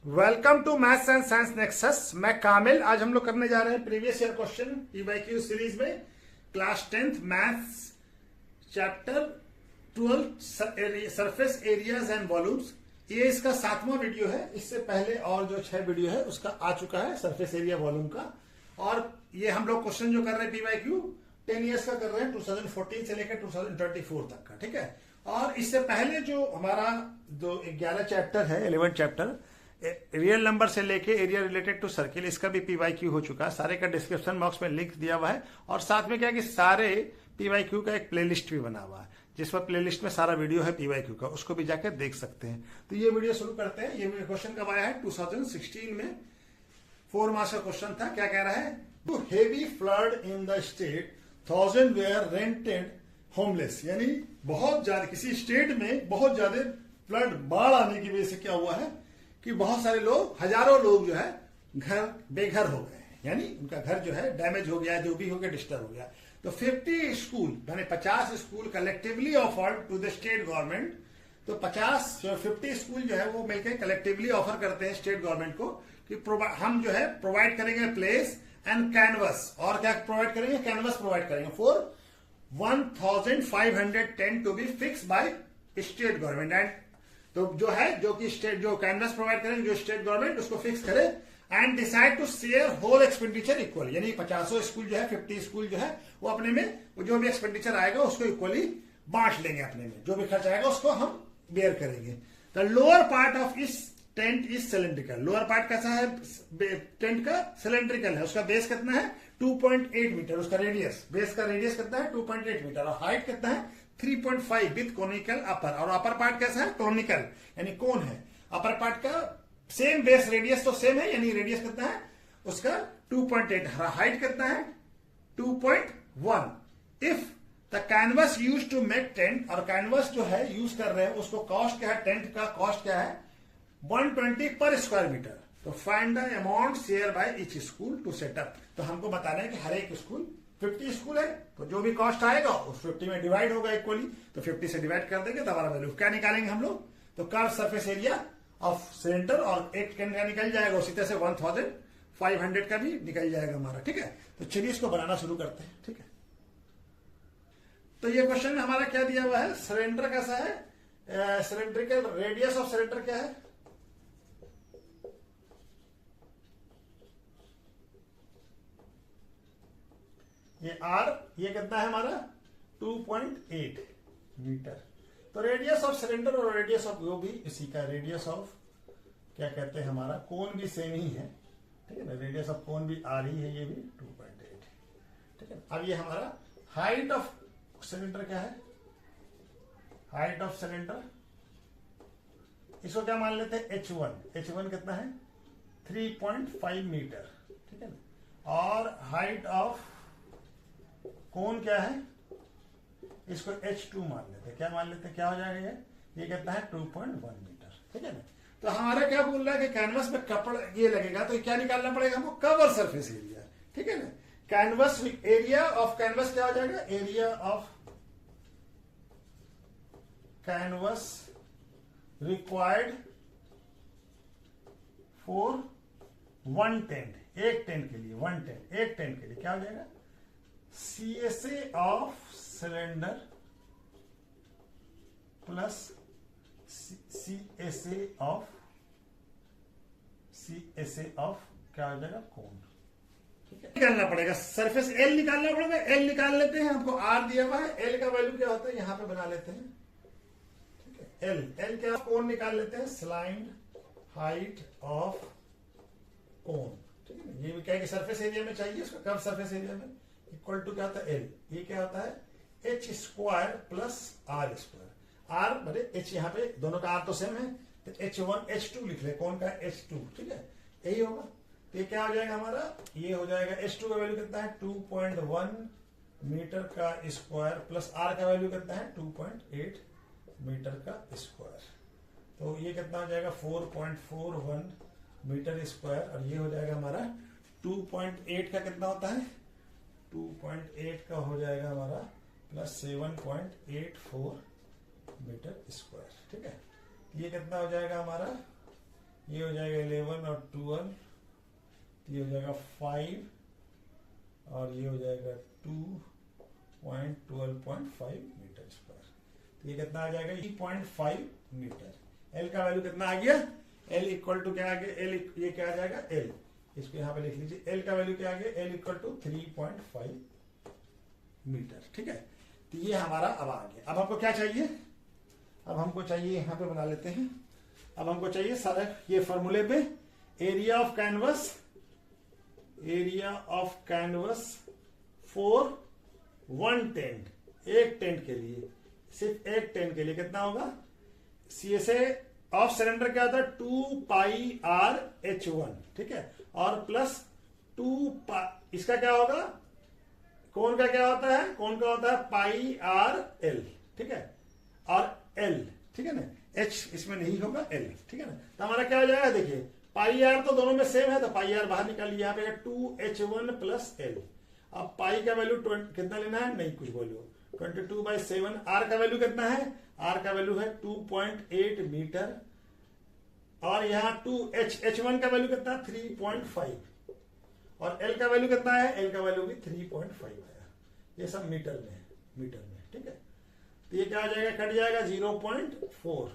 Welcome to maths and science nexus. मैं कामिल। आज हम लोग करने जा रहे हैं previous year question PYQ series में class 10th maths chapter 12 surface areas and volumes. ये इसका 7वां वीडियो है। इससे पहले और जो 6 वीडियो है उसका आ चुका है सरफेस एरिया वॉल्यूम का। और ये हम लोग क्वेश्चन जो कर रहे हैं पीवाईक्यू 10 ईयर्स का कर रहे हैं, 2014 से लेकर 2024 तक का। ठीक है। और इससे पहले जो हमारा जो 11 चैप्टर है, 11 चैप्टर रियल नंबर से लेके एरिया रिलेटेड टू सर्किल, इसका भी पीवाईक्यू हो चुका है। सारे का डिस्क्रिप्शन बॉक्स में लिंक दिया हुआ है। और साथ में क्या है कि सारे पीवाईक्यू का एक प्लेलिस्ट भी बना हुआ है, जिस पर प्लेलिस्ट में सारा वीडियो है पीवाईक्यू का, उसको भी जाकर देख सकते हैं। तो ये वीडियो शुरू करते हैं। ये क्वेश्चन कब आया है? 2016 में 4 मार्क्स का क्वेश्चन था। क्या कह रहा है? Too heavy flood in the state 1000 were rendered homeless, यानी बहुत ज्यादा किसी स्टेट में बहुत ज्यादा फ्लड, बाढ़ आने की वजह से क्या हुआ है कि बहुत सारे लोग, हजारों लोग जो है घर बेघर हो गए हैं, यानी उनका घर जो है डैमेज हो गया, जो भी हो गया, डिस्टर्ब हो गया। तो 50 स्कूल यानी 50 school collectively offered to the state government. तो 50 स्कूल जो है वो मिलकर कलेक्टिवली ऑफर करते हैं स्टेट गवर्नमेंट को कि हम जो है प्रोवाइड करेंगे प्लेस एंड कैनवस। और क्या प्रोवाइड करेंगे? कैनवस प्रोवाइड करेंगे for 1510 to be fix by state government. And तो जो है जो कि स्टेट जो कैनवस प्रोवाइड करेंगे, जो स्टेट गवर्नमेंट उसको फिक्स करे and decide to share whole expenditure equal, यानी 50 स्कूल जो है, 50 स्कूल जो है वो अपने में जो भी एक्सपेंडिचर आएगा उसको इक्वली बांट लेंगे अपने में, जो भी खर्च आएगा उसको हम बेयर करेंगे। द लोअर पार्ट ऑफ इस tent is cylindrical. Lower part कैसा है? टेंट का सिलेंड्रिकल है। उसका बेस कितना है? 2.8 मीटर। उसका रेडियस, बेस का रेडियस कितना है? 2.8 मीटर। और हाइट कितना है? 3.5 विद कोनिकल अपर। और अपर पार्ट कैसा है? कोनिकल, यानी कोन है। अपर पार्ट का सेम बेस, रेडियस तो सेम है, यानी रेडियस कितना है उसका? 2.8। हाइट कितना है? 2.1। If the canvas use to make tent, और कैनवस जो है यूज कर रहे हैं उसको कॉस्ट क्या है? टेंट का कॉस्ट क्या है? 120 पर स्क्वायर मीटर। तो find the amount share by each school to set up. तो हमको बताना है कि हर एक स्कूल, 50 स्कूल है तो जो भी कॉस्ट आएगा उस 50 में डिवाइड होगा इक्वली। तो 50 से डिवाइड कर देंगे तो हमारा वैल्यू क्या निकालेंगे हम लोग? तो curve surface area of cylinder, और एक का निकल जाएगा उसी तरह से 1500 का भी निकल जाएगा हमारा। ठीक है। तो चलिए इसको बनाना शुरू करते हैं। ठीक है। तो ये क्वेश्चन में हमारा क्या दिया हुआ है? सिलेंडर कैसा है? सिलेंड्रिकल रेडियस ऑफ सिलेंडर क्या है? ये आर, ये कितना है हमारा? 2.8 मीटर। तो रेडियस ऑफ सिलेंडर और रेडियस ऑफ वो भी इसी का, रेडियस ऑफ क्या कहते हैं हमारा, कोन भी सेम ही है। ठीक है ना, रेडियस ऑफ कोन भी आर ही है, ये भी 2.8। ठीक है। अब ये हमारा हाइट ऑफ सिलेंडर क्या है? हाइट ऑफ सिलेंडर, इसको क्या मान लेते हैं? H1। H1 कितना है? 3.5 मीटर। ठीक है ना। और हाइट ऑफ कोन क्या है? इसको H2 मान लेते हैं। क्या मान लेते हैं? क्या हो जाएगा ये कितना है? 2.1 मीटर। ठीक है ना। तो हमारा क्या बोल रहा है कि कैनवस में कपड़ा ये लगेगा, तो क्या निकालना पड़ेगा हमको? Cover surface area. ठीक है ना। कैनवस एरिया ऑफ कैनवस क्या हो जाएगा? Area of canvas required for 1 tent. एक टेंट के लिए, 1 टेंट, एक टेंट के लिए क्या हो जाएगा? CSA of cylinder plus CSA of क्या हो जाएगा? कोन। ठीक है। निकालना पड़ेगा सरफेस एल, निकालना पड़ेगा। एल निकाल लेते हैं, हमको आर दिया हुआ है। एल का वैल्यू क्या होता है यहां पे बना लेते हैं। ठीक है। एल क्या? कोन निकाल लेते हैं, स्लाइड हाइट ऑफ कोन। ठीक है। ये भी क्या है कि सरफेस एरिया में चाहिए, उसका कर्व सरफेस एरिया में इक्वल टू क्या होता है? एल। ये क्या होता है? H square plus R square. R बड़े H, यहाँ पे दोनों का आर तो सेम है, तो H1 H2 लिख ले, कौन का? H2। ठीक है, यही होगा। तो ये क्या हो जाएगा हमारा? ये हो जाएगा H2 का वैल्यू कितना है? 2.1 मीटर का स्क्वायर प्लस आर का वैल्यू कितना है? 2.8 मीटर का स्क्वायर। तो ये कितना हो जाएगा? 4.41 मीटर स्क्वायर। और ये हो जाएगा हमारा 2.8 का कितना होता है? 2.8 का हो जाएगा हमारा प्लस 7.84 मीटर स्क्वायर। ठीक है। ये कितना हो जाएगा हमारा? ये हो जाएगा 11 और 12, ये हो जाएगा 5 और ये हो जाएगा 2.12.5 मीटर स्क्वायर। तो ये कितना आ जाएगा 3.5 मीटर। एल का वैल्यू कितना आ गया, एल इक्वल टू क्या आ गया, एल ये क्या आ जाएगा एल, इसको यहां पे लिख लीजिए, एल का वैल्यू क्या आ गया, एल इक्वल टू 3.5 मीटर। ठीक है, तो ये हमारा अब आ गया। अब हमको क्या चाहिए, अब हमको चाहिए यहां पे बना लेते हैं, अब हमको चाहिए सारा ये फॉर्मूले पे area of canvas, area of canvas for 1 tent, एक टेंट के लिए, सिर्फ एक टेंट के लिए कितना होगा, सीएसए ऑफ सिलेंडर क्या होता है 2πr/h1, ठीक है, और प्लस 2 इसका क्या होगा, कोण का क्या होता है, कोण का होता है πr/l, ठीक है, और l, ठीक है ना, h इसमें नहीं होगा l, ठीक है ना। तो हमारा क्या हो जाएगा, देखिए πr तो दोनों में सेम है, तो πr बाहर निकालिए, यहाँ पे 2h1 प्लस l। अब पाई का वैल्यू कितना लेना है, नहीं कुछ वैल्यू, 22/7। r का वैल्यू कितना है, r का वैल्यू है 2.8 मीटर, और यहाँ 2h1 का वैल्यू कितना है 3.5, और l का वैल्यू कितना है, l का वैल्यू भी 3.5 है। ये सब मीटर में है, मीटर में, ठीक है। तो ये क्या हो जाएगा, कट जाएगा 0.4,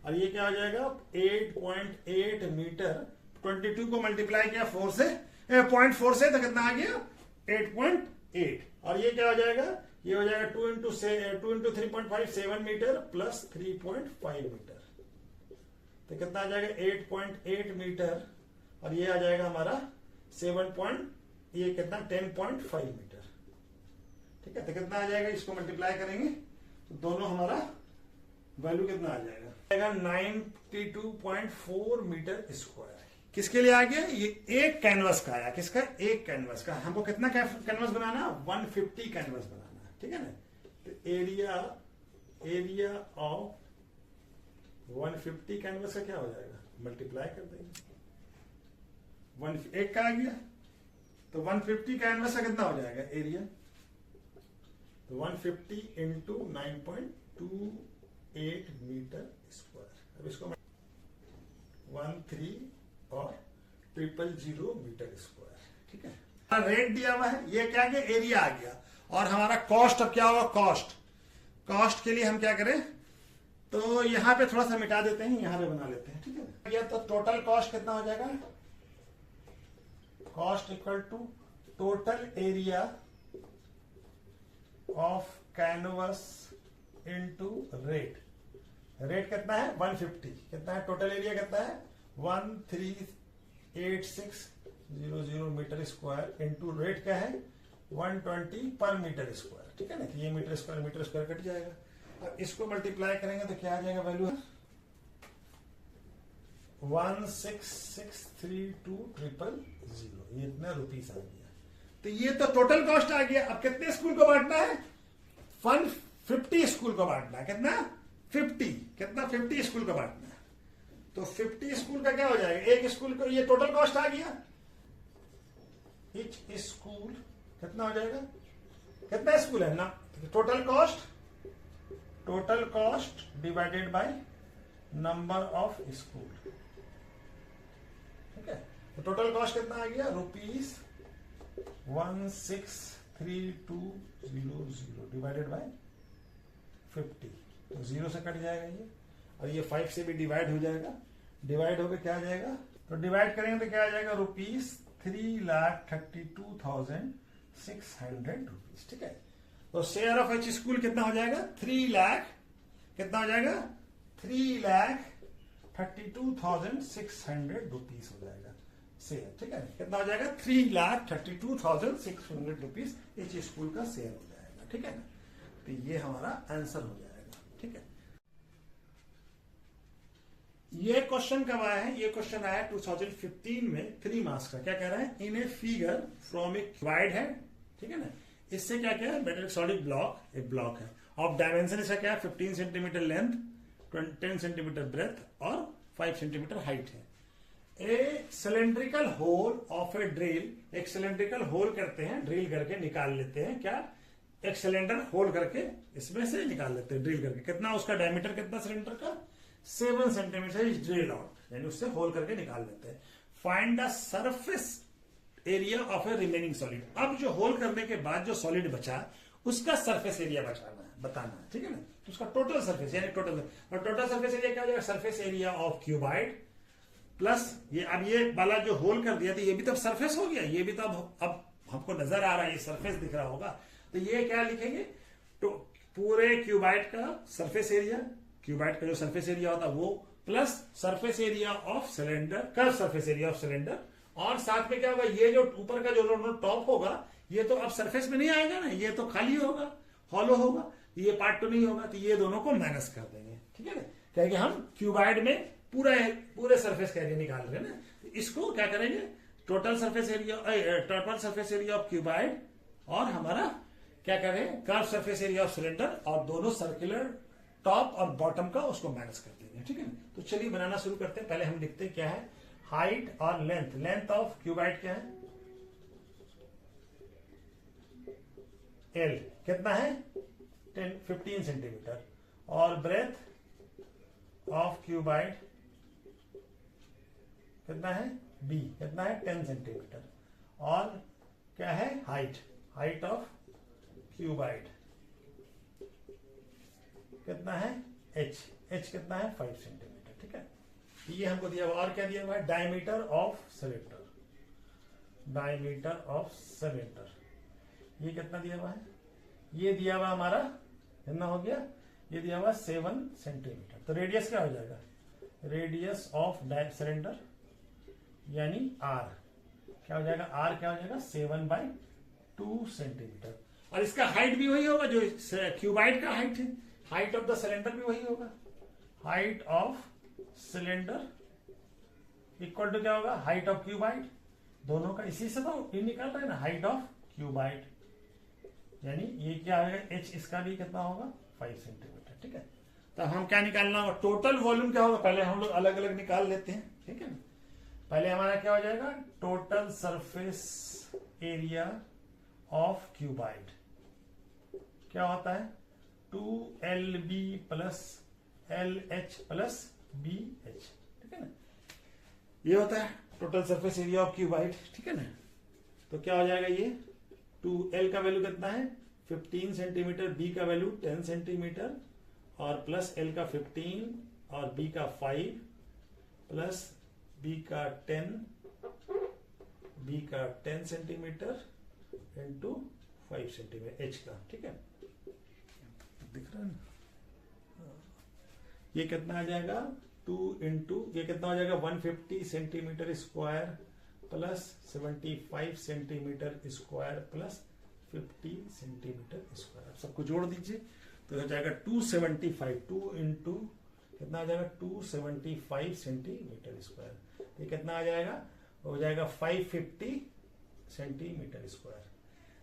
और ये क्या हो जाएगा 8.8 मीटर। 22 को मल्टीप्लाई किया 4 से 0.4 से, तो कितना आ गया 8.8, और ये क्या हो जाएगा, ये हो जाएगा 2 इंटू 3.5 7 मीटर प्लस 3.5 मीटर, तो कितना आ जाएगा 8.8 मीटर, और ये आ जाएगा हमारा 10.5 मीटर, ठीक है। तो कितना आ जाएगा, इसको मल्टीप्लाई करेंगे तो दोनों हमारा वैल्यू कितना आ जाएगा, 92.4 मीटर स्क्वायर। किसके लिए आ गया, ये एक कैनवस का आया, किसका, एक कैनवस का। हमको कितना कैनवस बनाना, 150 कैनवस बनाना, ठीक है ना। तो एरिया ऑफ 150 कैनवस का क्या हो जाएगा, मल्टीप्लाई कर देंगे, एक का आ गया, तो 150 कैनवस का कितना हो जाएगा एरिया, तो 150 इंटू 9.28 मीटर स्क्वायर। अब इसको 13 और 000 मीटर स्क्वायर, ठीक है। रेट दिया हुआ है, ये क्या गया, एरिया आ गया, और हमारा कॉस्ट अब क्या होगा, कॉस्ट के लिए हम क्या करें, तो यहां पे थोड़ा सा मिटा देते हैं, यहां पे बना लेते हैं, ठीक है। ये तो टोटल कॉस्ट कितना हो जाएगा, cost equal to total area of canvas into rate. Rate कितना है 150, कितना है टोटल एरिया कितना है 138600 मीटर स्क्वायर इनटू रेट क्या है 120 पर मीटर स्क्वायर, ठीक है ना। ये मीटर स्क्वायर कट जाएगा। अब इसको मल्टीप्लाई करेंगे तो क्या आ जाएगा वैल्यू, 1663200, ये इतना रुपीस आ गया। तो ये तो टोटल कॉस्ट आ गया। अब कितने स्कूल को बांटना है, 150 स्कूल को बांटना है, कितना 50, कितना 50 स्कूल को बांटना है। तो 50 स्कूल का क्या हो जाएगा, एक स्कूल को, ये टोटल कॉस्ट आ गया, ईच स्कूल कितना हो जाएगा, कितना स्कूल है ना, total cost divided by number of school, ठीक है। तो टोटल कॉस्ट कितना आ गया, ₹1632000 डिवाइडेड बाय 50, तो 0 से कट जाएगा ये, और ये 5 से भी डिवाइड हो जाएगा, डिवाइड होकर क्या आ जाएगा, तो डिवाइड करेंगे तो क्या आ जाएगा ₹3,32,600, ठीक है। तो शेयर ऑफ एच स्कूल कितना हो जाएगा 3 लाख, कितना हो जाएगा 3,32,600 रुपीस हो जाएगा शेयर, ठीक है। कितना हो जाएगा 3,32,600 रुपीस एच स्कूल का शेयर हो जाएगा, ठीक है ना। तो ये हमारा आंसर हो जाएगा, ठीक है। ये क्वेश्चन कब आया है, ये क्वेश्चन आया 2015 में 3 मार्क्स का। क्या कह रहा है, इन a figure from a wide है, ठीक है ना। इससे क्या क्या है, मेटल सॉलिड ब्लॉक, एक ब्लॉक है, ऑफ डायमेंशन इसका क्या है 15 सेंटीमीटर लेंथ, 10 सेंटीमीटर ब्रेथ और 5 सेंटीमीटर हाइट है। ए cylindrical whole of A drill, एक सिलेंड्रिकल होल करते हैं, ड्रिल करके निकाल लेते हैं, क्या एक सिलेंडर होल करके इसमें से निकाल लेते हैं ड्रिल करके। कितना उसका डायमीटर, कितना सिलेंडर का 7 सेंटीमीटर इज ड्रिल आउट, यानी उससे होल करके निकाल लेते हैं। Find the surface area of A remaining solid. अब जो होल करने के बाद जो सॉलिड बचा उसका सरफेस एरिया बताना है, ठीक है ना। तो उसका टोटल सरफेस यानी टोटल सरफेस एरिया क्या हो जाएगा, surface area of cuboid plus ये, अब ये वाला जो होल कर दिया था ये भी तो सरफेस हो गया, ये भी तो अब हमको नजर आ रहा है, ये सरफेस दिख रहा होगा। तो ये क्या लिखेंगे, तो पूरे क्यूबाइड का सरफेस एरिया, क्यूबाइड का जो सरफेस एरिया होता है वो plus surface area of cylinder, curve surface area of cylinder, और साथ में क्या होगा, ये जो ऊपर का जो टॉप होगा ये तो अब सरफेस में नहीं आएगा ना, ये तो खाली होगा, हॉलो होगा, ये पार्ट तो नहीं होगा, तो ये दोनों को माइनस कर देंगे, ठीक है ना। क्योंकि हम क्यूबाइड में पूरे सरफेस का एरिया निकाल रहे हैं ना, तो इसको क्या करेंगे, total surface area of cuboid और हमारा क्या करें, curve surface area of cylinder, और दोनों सर्कुलर टॉप और बॉटम का उसको माइनस कर देंगे, ठीक है ना। तो चलिए बनाना शुरू करते हैं। पहले हम लिखते हैं क्या है, हाइट और लेंथ ऑफ क्यूबाइड क्या है, एल कितना है 15 सेंटीमीटर, और ब्रेथ ऑफ क्यूबाइड कितना है, बी कितना है 10 सेंटीमीटर, और क्या है हाइट ऑफ क्यूबाइड कितना है एच कितना है 5 सेंटीमीटर, ठीक है। ये हमको दिया हुआ, और क्या दिया हुआ है, डायमीटर ऑफ सिलेंडर, ये कितना दिया हुआ है, ये दिया हुआ हमारा कितना हो गया, ये दिया हुआ 7 सेंटीमीटर। तो रेडियस क्या हो जाएगा, रेडियस ऑफ सिलेंडर यानी आर क्या हो जाएगा, आर क्या हो जाएगा 7/2 सेंटीमीटर, और इसका हाइट भी वही होगा जो क्यूबाइड का हाइट है, हाइट ऑफ द सिलेंडर भी वही होगा, height of cylinder equal to क्या होगा, हाइट ऑफ क्यूबाइड, दोनों का इसी से तो ये निकल रहा है ना, हाइट ऑफ क्यूबाइड, यानी ये क्या आएगा एच, इसका भी कितना होगा 5 सेंटीमीटर, ठीक है। तो हम क्या निकालना होगा, टोटल वॉल्यूम क्या होगा, पहले हम लोग अलग अलग निकाल लेते हैं, ठीक है ना। पहले हमारा क्या हो जाएगा, total surface area of cuboid क्या होता है 2LB plus LH plus BH, ठीक है ना, ये होता है total surface area of cuboid, ठीक है ना। तो क्या हो जाएगा, ये 2L का वैल्यू कितना है 15 सेंटीमीटर, B का वैल्यू 10 सेंटीमीटर, और प्लस L का 15 और B का 5 प्लस B का 10 सेंटीमीटर इंटू 5 सेंटीमीटर H का, ठीक है, दिख रहा है ना। ये कितना आ जाएगा 2 इंटू ये कितना हो जाएगा 150 centimetre square plus 75 centimetre square plus 50 centimetre square, आप सबको जोड़ दीजिए तो हो जाएगा 275, 2 इंटू कितना आ जाएगा 275 सेंटीमीटर स्क्वायर, ये कितना आ जाएगा, हो जाएगा 550 सेंटीमीटर स्क्वायर।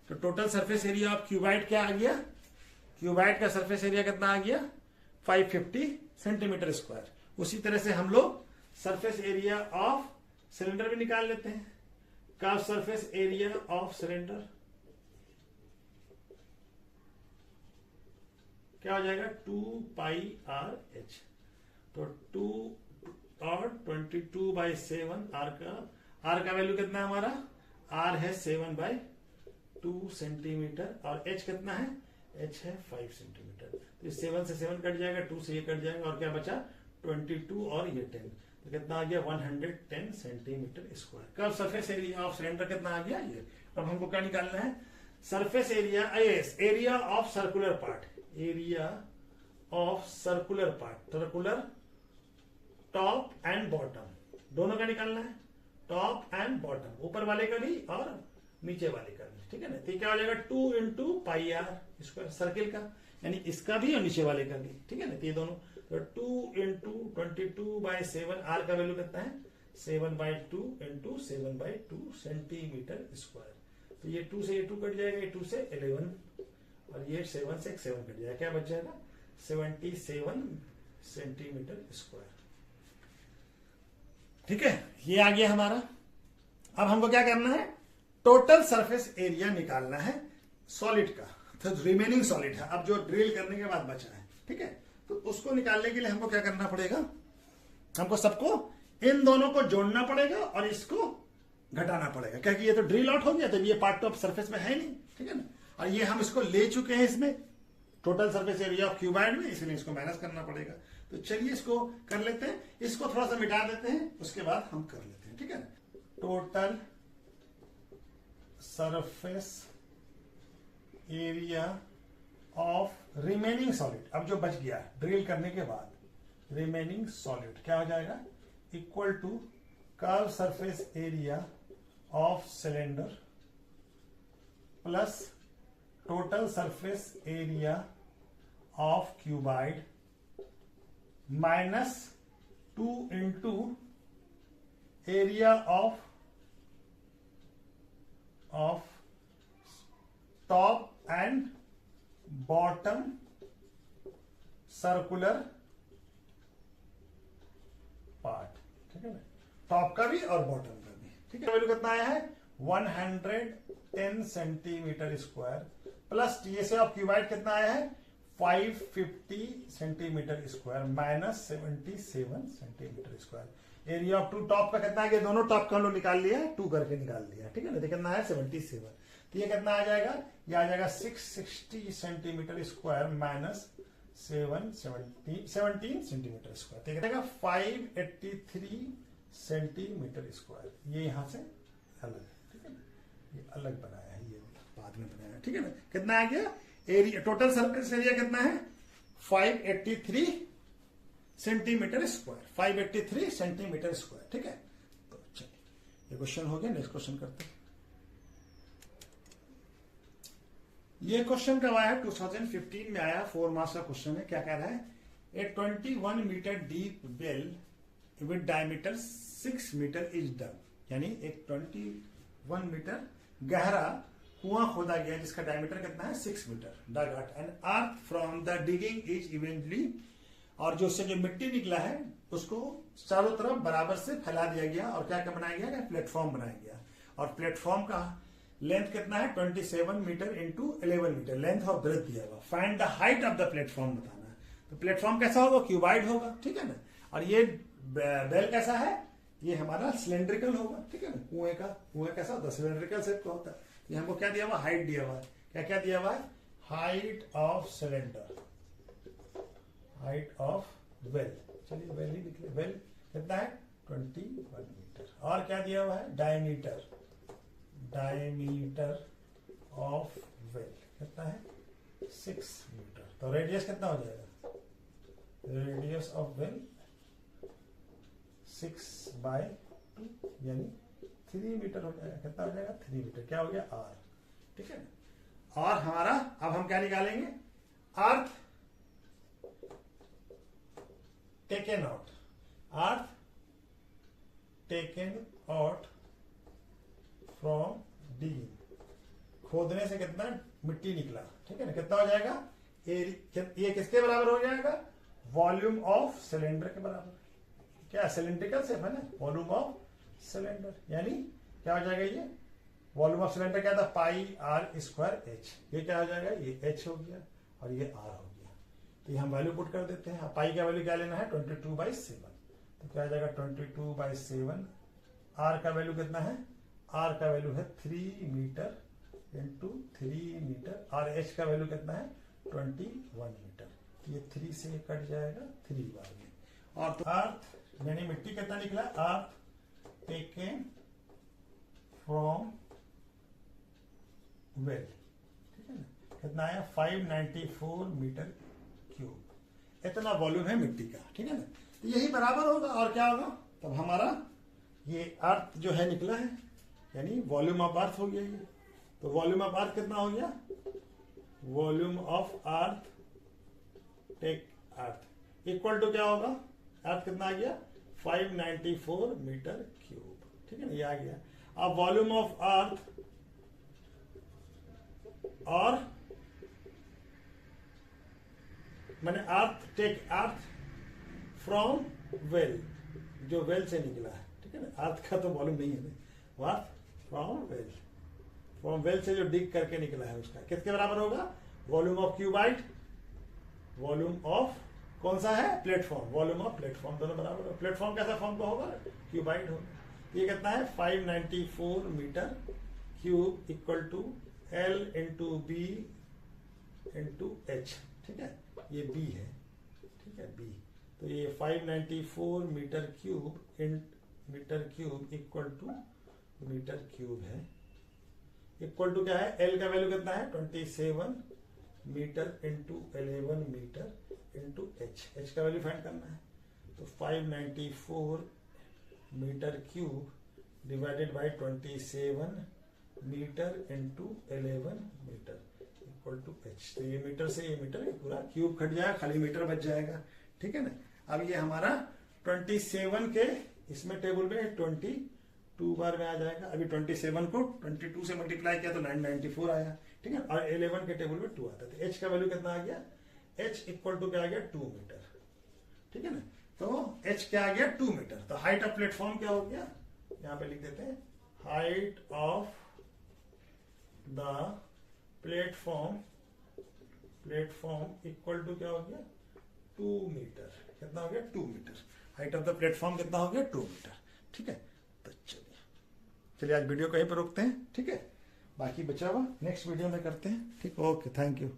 तो total surface area of cuboid क्या आ गया, क्यूबाइड का सरफेस एरिया कितना आ गया 550 सेंटीमीटर स्क्वायर। उसी तरह से हम लोग सरफेस एरिया ऑफ सिलेंडर भी निकाल लेते हैं, curve surface area of cylinder क्या हो जाएगा 2πRH, तो 2 और 22/7 आर का वैल्यू कितना है हमारा, आर है 7/2 सेंटीमीटर, और एच कितना है, एच है 5 सेंटीमीटर। तो 7 से 7 कट जाएगा, 2 से ये कट जाएगा, और क्या बचा 22 और ये 10, तो कितना आ गया 110 centimetre square. Curve surface area of cylinder कितना आ गया ये। अब हमको क्या निकालना है, surface area of circular part, area of circular part, circular top and bottom दोनों का निकालना है, टॉप एंड बॉटम, ऊपर वाले का भी और नीचे वाले का भी, ठीक है ना। तो क्या हो जाएगा 2 इंटू πr स्क्वायर सर्किल का, यानी इसका भी और नीचे वाले का भी, ठीक है ना। तो ये दोनों, तो 2 इंटू 22/7, आर का वैल्यू कितना है 7/2 इंटू 7/2 सेंटीमीटर स्क्वायर। तो ये 2 से ये 2 कट जाएगा, ये 2 से 11, और ये 7 से 7 कट जाएगा, क्या बच जाएगा 77 सेंटीमीटर स्क्वायर, ठीक है। ये आ गया हमारा। अब हमको क्या करना है, टोटल सरफेस एरिया निकालना है सॉलिड का, तो रिमेनिंग सॉलिड है, अब जो ड्रिल करने के बाद बचा है, ठीक है। तो उसको निकालने के लिए हमको क्या करना पड़ेगा, हमको सबको इन दोनों को जोड़ना पड़ेगा और इसको घटाना पड़ेगा, क्योंकि ये तो ड्रिल आउट हो गया, तो ये पार्ट ऑफ सरफेस में है नहीं, ठीक है ना। और ये हम इसको ले चुके हैं इसमें total surface area of cuboid में, इसलिए इसको माइनस करना पड़ेगा। तो चलिए इसको कर लेते हैं, इसको थोड़ा सा मिटा देते हैं, उसके बाद हम कर लेते हैं, ठीक है। Total surface area of remaining solid, अब जो बच गया ड्रिल करने के बाद रिमेनिंग सॉलिड क्या हो जाएगा, equal to curve surface area of cylinder plus total surface area of cuboid minus 2 into area of top and bottom circular part, ठीक है ना, टॉप का भी और बॉटम का भी, ठीक है। वैल्यू कितना आया है 110 centimetre square plus TSA of cuboid कितना आया है 550 centimetre square minus 77 centimetre square. Area of two top का कितना आ गया, दोनों टॉप का हम लोग निकाल लिया है, 2 करके निकाल लिया, ठीक है ना। कितना है 77, तो ये कितना आ जाएगा, ये आ जाएगा 660 centimetre square minus 17 centimetre square, तो कितना 583 सेंटीमीटर स्क्वायर। ये यहां से अलग, ठीक है ना, ये अलग बनाया है, ये बाद में बनाया है, ठीक है ना। कितना आ गया एरिया, टोटल सरफेस एरिया कितना है 583 सेंटीमीटर स्क्वायर, 583 सेंटीमीटर स्क्वायर, ठीक है। तो चलिए ये क्वेश्चन हो गया, नेक्स्ट क्वेश्चन करते हैं। ये क्वेश्चन कब आया 2015 में आया, 4 मार्क्स का क्वेश्चन है। क्या कह रहा है, a 21 metre deep well with diameter 6 metre is dug, यानी एक 21 मीटर गहरा कुआं खोदा गया जिसका डायमीटर कितना है 6 metre, dug at an earth from the digging is evenly, और जो उससे जो मिट्टी निकला है उसको चारों तरफ बराबर से फैला दिया गया और क्या क्या बनाया गया, प्लेटफॉर्म बनाया गया। और प्लेटफॉर्म का लेंथ कितना है 27 मीटर इंटू 11 मीटर, लेंथ और ब्रेथ दिया हुआ। Find the height of the platform बताना है, तो प्लेटफॉर्म कैसा होगा, क्यूबाइड होगा, ठीक है ना। और ये बेल कैसा है, ये हमारा सिलेंड्रिकल होगा, ठीक है ना। कुएं कैसा होता है, सिलेंड्रिकल शेप का होता है। ये हमको क्या दिया हुआ, हाइट दिया हुआ है, क्या क्या दिया हुआ है, height of cylinder, height of well, चलिए वेल ही निकले, वेल कितना है 21 मीटर, और क्या दिया हुआ है डायमीटर, डायमीटर ऑफ वेल कितना है 6 मीटर, तो रेडियस कितना हो जाएगा, रेडियस ऑफ वेल 6/2 यानी 3 मीटर हो जाएगा, कितना हो जाएगा 3 मीटर, क्या हो गया आर, ठीक है ना। और हमारा अब हम क्या निकालेंगे, अर्थ taken out, earth taken out from digging, खोदने से कितना मिट्टी निकला, ठीक है ना, कितना हो जाएगा, ये किसके बराबर हो जाएगा, वॉल्यूम ऑफ सिलेंडर के बराबर, क्या सिलेंड्रिकल शेप है ना, वॉल्यूम ऑफ सिलेंडर, यानी क्या हो जाएगा, ये वॉल्यूम ऑफ सिलेंडर क्या था पाई आर स्क्वायर एच, ये क्या हो जाएगा, ये एच हो गया और ये आर हो गया। तो ये हम वैल्यू पुट कर देते हैं, पाई का वैल्यू क्या लेना है 22/7, तो क्या हो जाएगा 22/7, आर का वैल्यू कितना है, आर का वैल्यू है 3 मीटर इंटू 3 मीटर, और एच का वैल्यू कितना है 21 मीटर, ये 3 से कट जाएगा 3 बार में। और तो अर्थ यानी मिट्टी कितना निकला, अर्थ टेकन फ्रॉम वेल, ठीक है ना, कितना आया 594 मीटर क्यूब, इतना वॉल्यूम है मिट्टी का, ठीक है ना। तो यही बराबर होगा, और क्या होगा, तब हमारा ये अर्थ जो है निकला है, यानी वॉल्यूम ऑफ अर्थ हो गया ये, तो वॉल्यूम ऑफ अर्थ कितना हो गया, volume of earth take earth equal to क्या होगा, अर्थ कितना आ गया 594 मीटर क्यूब, ठीक है ना, ये आ गया। अब वॉल्यूम ऑफ अर्थ और मैंने अर्थ टेक अर्थ फ्रॉम वेल, जो वेल से निकला है, ठीक है ना, अर्थ का तो वॉल्यूम नहीं है, अर्थ फ्रॉम वेल से जो डिग करके निकला है उसका किसके बराबर होगा, volume of cuboid, volume of कौन सा है? प्लेटफॉर्म, वॉल्यूम ऑफ प्लेटफॉर्म, दोनों बराबर। प्लेटफॉर्म कैसा फॉर्म का होगा? क्यूबाइड होगा। ये कितना है? 594 metre cube equal to L into B into H, ठीक है, ये बी है, ठीक है, बी। तो ये 594 metre cube equal to metre cube है। इक्वल टू क्या है? L का वैल्यू कितना है? 27 metre into 11 metre into H का वैल्यू फाइंड करना है। तो 594 metre cube divided by 27 metre into 11 metre equal to H. तो ये मीटर से ये मीटर, ये पूरा क्यूब कट जाएगा, खाली मीटर बच जाएगा, ठीक है ना। अब ये हमारा 27 के इसमें टेबल में 22 बार में आ जाएगा। अभी 27 को 22 से मल्टीप्लाई किया तो 994 आया, ठीक है। और 11 के टेबल में 2 आता है। तो एच का वैल्यू कितना आ गया? एच इक्वल टू क्या आ गया? 2 मीटर, ठीक है ना। तो एच क्या आ गया? 2 मीटर। तो हाइट ऑफ प्लेटफॉर्म क्या हो गया? यहां पे लिख देते हैं, height of the platform equal to क्या हो गया? 2 मीटर। कितना हो गया? 2 metre. Height of the platform कितना हो गया? 2 मीटर, ठीक है। तो चलिए आज वीडियो कहीं पर रोकते हैं, ठीक है। बाकी बचा हुआ नेक्स्ट वीडियो में करते हैं, ठीक। Okay, thank you.